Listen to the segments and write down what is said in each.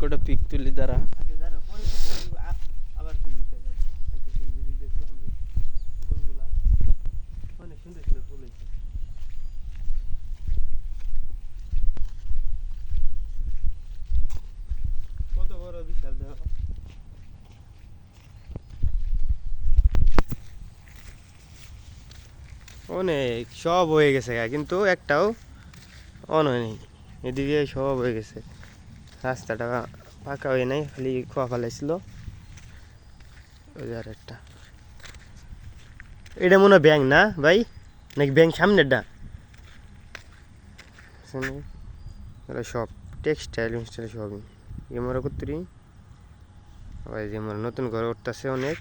কটা পিক তুলি দ্বারা। আবার তুই দিতে যাই একটা সিঁড়ি দেখলাম আমি ফুলগুলা অনেক সুন্দর সুন্দর ফুল হয়েছে। কত বড় বিশাল দেহ। অনেক সব হয়ে গেছে কিন্তু একটাও অন হয়নি। এদিকে সব হয়ে গেছে, রাস্তাটা ফাঁকা হয়ে নাই, খালি খোয়া ফেলাইছিল। ওই যে আর একটা, এটা মনে হয় ব্যাংক না ভাই, নাকি ব্যাংক সামনেরটা? সব টেক্সটাইল মিক্সটাইল সবই এমরা করতে। ওই যে আমার নতুন ঘর উঠতেছে অনেক।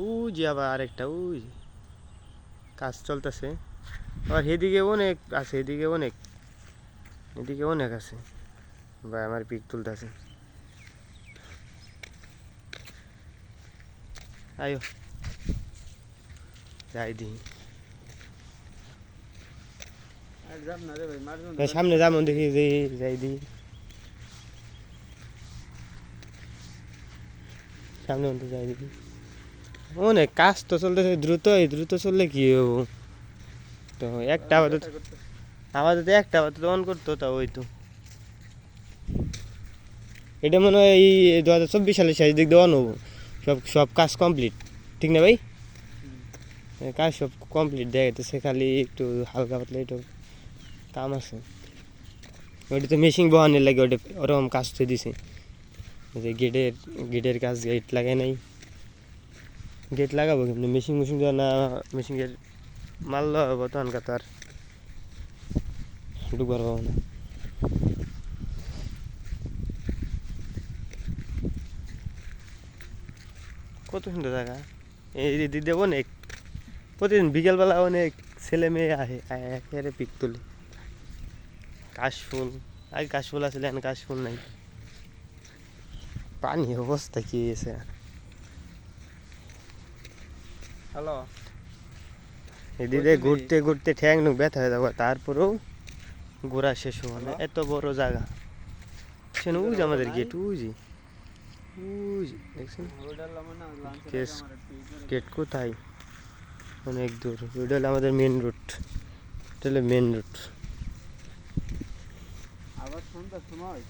ওই যে আবার আরেকটা, ওই কাজ চলতেছে। আবার এদিকে অনেক আছে, এদিকে অনেক, এদিকে অনেক আছে ভাই। আমার পিক তুলতেছে, আয়ো যাই দিই। সামনে যাবো দেখি, যাই দিই সামনে মধ্যে যাই দেখি। অনেক কাজ তো চলতেছে দ্রুত, দ্রুত চললে কি হবো। তো একটা আপাতত, আমাদের একটা আপাতত অন করতো, তা ওই তো এটা মনে হয় এই 2024 সালের শেষ দিক দিয়ে অন হবো। সব সব কাজ কমপ্লিট, ঠিক না ভাই? কাজ সব কমপ্লিট দেখা যাচ্ছে, খালি একটু হালকা পাতলা একটু কাম আছে। ওইটা তো মেশিন বহানের লাগে, ওটা ওরকম কাজ তো দিছে। যে গেটের গেটের কাজ, গেট লাগাই নাই। গেট লাগাবো কিন্তু মেশিন মেশিন না, মেশিন গেট মারলে হবে তখনকার তো আর ঢুকবার পাবো না। কত সুন্দর জায়গা এই দিদি, অনেক প্রতিদিন বিকেলবেলা অনেক ছেলে মেয়ে আহে, একেবারে পিক তুলে। কাশফুল, আগে কাশফুল আসলে এখন কাশফুল নাই। পানি অবস্থা কি হয়েছে। হ্যালো, এদিকে ঘুরতে ঘুরতে ঠ্যাং নুক ব্যথা হয়ে যাবো, তারপরেও ঘোরা শেষ হবো না। এত বড় জায়গা সেন, উজ আমাদের গেট, উজি উজ দেখছেন গেট কোথায়, অনেক দূর। ওইটা হলো আমাদের মেন রুট, এটা হলো মেন রুট। আবার সন্ধ্যার সময়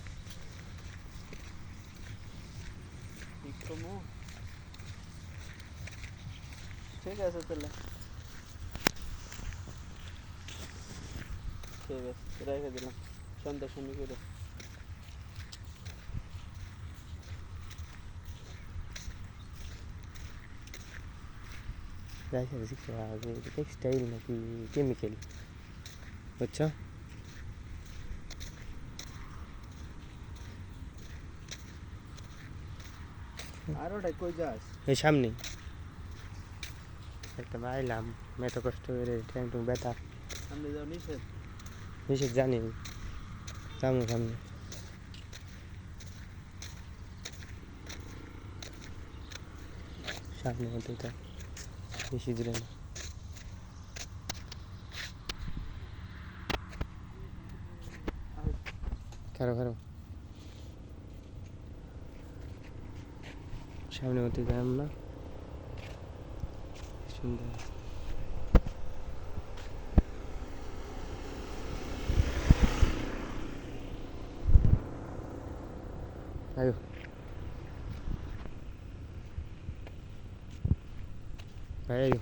ঠিক আছে তাহলে, ঠিক আছে রেখে দিলাম। সন্ধ্যার সময় করে টেক্সটাইল নাকি কেমিক্যাল, বুঝছো? আর ওটাই কই যাস? এই সামনে একটা বাইলাম, এত কষ্ট করে ঠ্যাং টুং ব্যথা। সামনে যাও নিষেধ। নিষেধ জানি, সামনে সামনে সামনে মধ্যে তো বেশি দূরে না। খারো খারো, সামনে মধ্যে যাই না, সুন্দর। আয়ো ভাই, আয়ো।